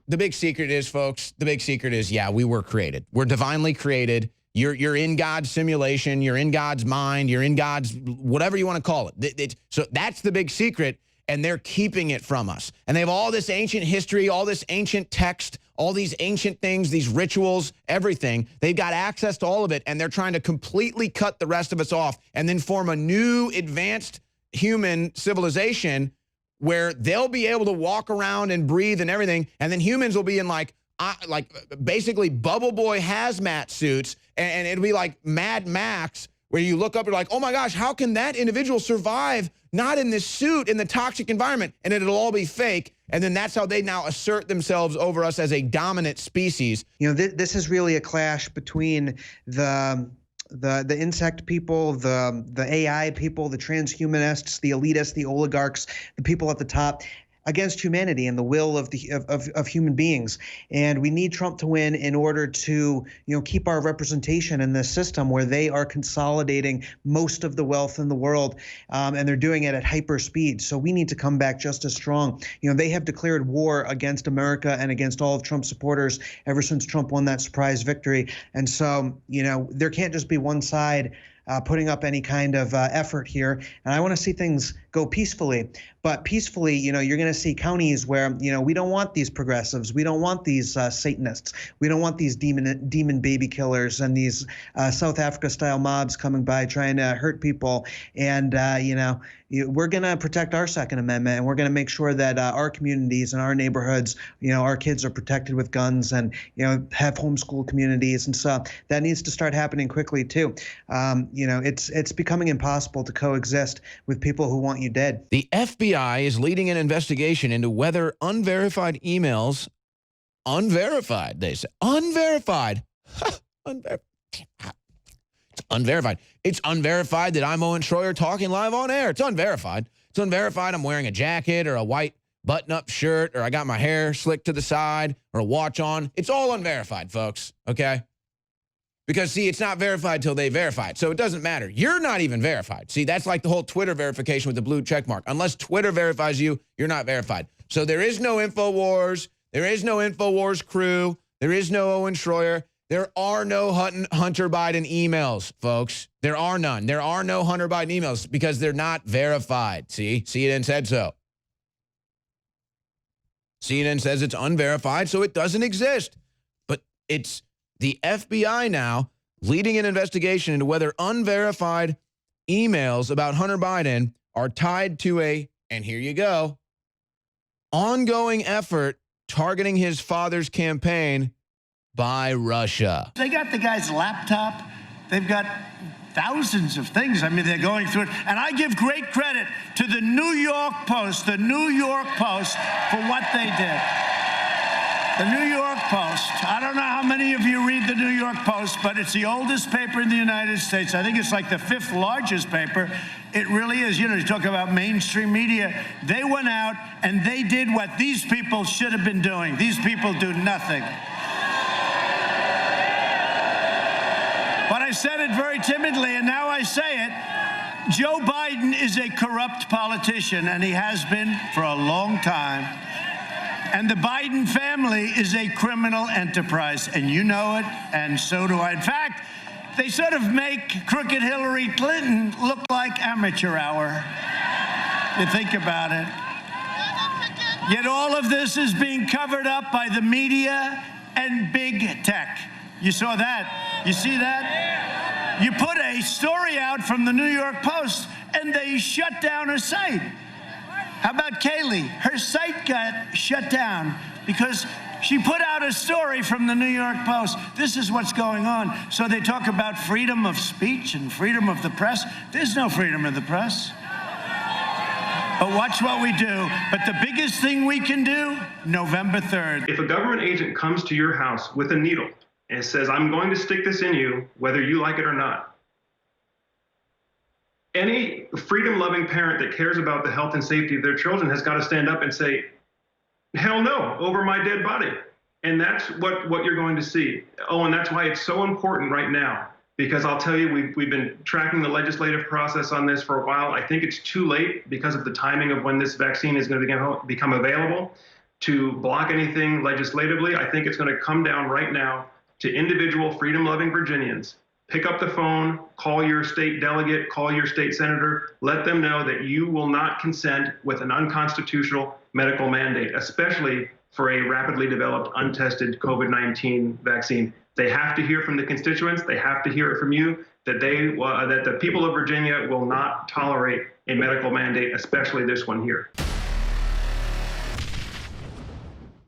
the big secret is, folks, the big secret is, yeah, we were created. We're divinely created. You're in God's simulation. You're in God's mind. You're in God's whatever you want to call it. So that's the big secret, and they're keeping it from us. And they have all this ancient history, all this ancient text, all these ancient things, these rituals, everything. They've got access to all of it, and they're trying to completely cut the rest of us off and then form a new advanced human civilization where they'll be able to walk around and breathe and everything, and then humans will be in like basically bubble boy hazmat suits, and it'll be like Mad Max, where you look up and you're like, oh my gosh, how can that individual survive not in this suit in the toxic environment? And it'll all be fake. And then that's how they now assert themselves over us as a dominant species. You know, this is really a clash between the insect people, the AI people, the transhumanists, the elitists, the oligarchs, the people at the top, against humanity and the will of human beings. And we need Trump to win in order to, keep our representation in this system where they are consolidating most of the wealth in the world, and they're doing it at hyper speed. So we need to come back just as strong. They have declared war against America and against all of Trump's supporters ever since Trump won that surprise victory. And so, there can't just be one side putting up any kind of effort here. And I want to see things go peacefully. But peacefully, you're going to see counties where, we don't want these progressives. We don't want these Satanists. We don't want these demon baby killers and these South Africa-style mobs coming by trying to hurt people. And, we're going to protect our Second Amendment, and we're going to make sure that our communities and our neighborhoods, our kids are protected with guns and, have homeschool communities. And so that needs to start happening quickly, too. It's becoming impossible to coexist with people who want you dead. The FBI is leading an investigation into whether unverified emails, they say, unverified. It's unverified. It's unverified that I'm Owen Schroyer talking live on air. It's unverified. It's unverified I'm wearing a jacket or a white button-up shirt, or I got my hair slicked to the side or a watch on. It's all unverified, folks, okay? Because, see, it's not verified till they verify it. So it doesn't matter. You're not even verified. See, that's like the whole Twitter verification with the blue check mark. Unless Twitter verifies you, you're not verified. So there is no InfoWars. There is no InfoWars crew. There is no Owen Schroyer. There are no Hunter Biden emails, folks. There are none. There are no Hunter Biden emails because they're not verified. See? CNN said so. CNN says it's unverified, so it doesn't exist. But it's the FBI now leading an investigation into whether unverified emails about Hunter Biden are tied to and here you go, ongoing effort targeting his father's campaign by Russia. They got the guy's laptop. They've got thousands of things. I mean, they're going through it. And I give great credit to the New York Post, for what they did. The New York Post. I don't know how many of you read the New York Post, but it's the oldest paper in the United States. I think it's like the 5th largest paper. It really is. You talk about mainstream media. They went out and they did what these people should have been doing. These people do nothing. But I said it very timidly, and now I say it. Joe Biden is a corrupt politician, and he has been for a long time. And the Biden family is a criminal enterprise, and you know it, and so do I. In fact, they sort of make crooked Hillary Clinton look like amateur hour. You think about it. Yet all of this is being covered up by the media and big tech. You saw that? You see that? You put a story out from the New York Post, and they shut down her site. How about Kayleigh? Her site got shut down because she put out a story from the New York Post. This is what's going on. So they talk about freedom of speech and freedom of the press. There's no freedom of the press. But watch what we do. But the biggest thing we can do, November 3rd. If a government agent comes to your house with a needle and says, I'm going to stick this in you, whether you like it or not, any freedom-loving parent that cares about the health and safety of their children has got to stand up and say, hell no, over my dead body. And that's what you're going to see. Oh, and that's why it's so important right now, because I'll tell you, we've been tracking the legislative process on this for a while. I think it's too late because of the timing of when this vaccine is going to become available. to block anything legislatively. I think it's going to come down right now to individual freedom-loving Virginians. Pick up the phone, call your state delegate, call your state senator, let them know that you will not consent with an unconstitutional medical mandate, especially for a rapidly developed, untested COVID-19 vaccine. They have to hear from the constituents. They have to hear it from you that that the people of Virginia will not tolerate a medical mandate, especially this one here.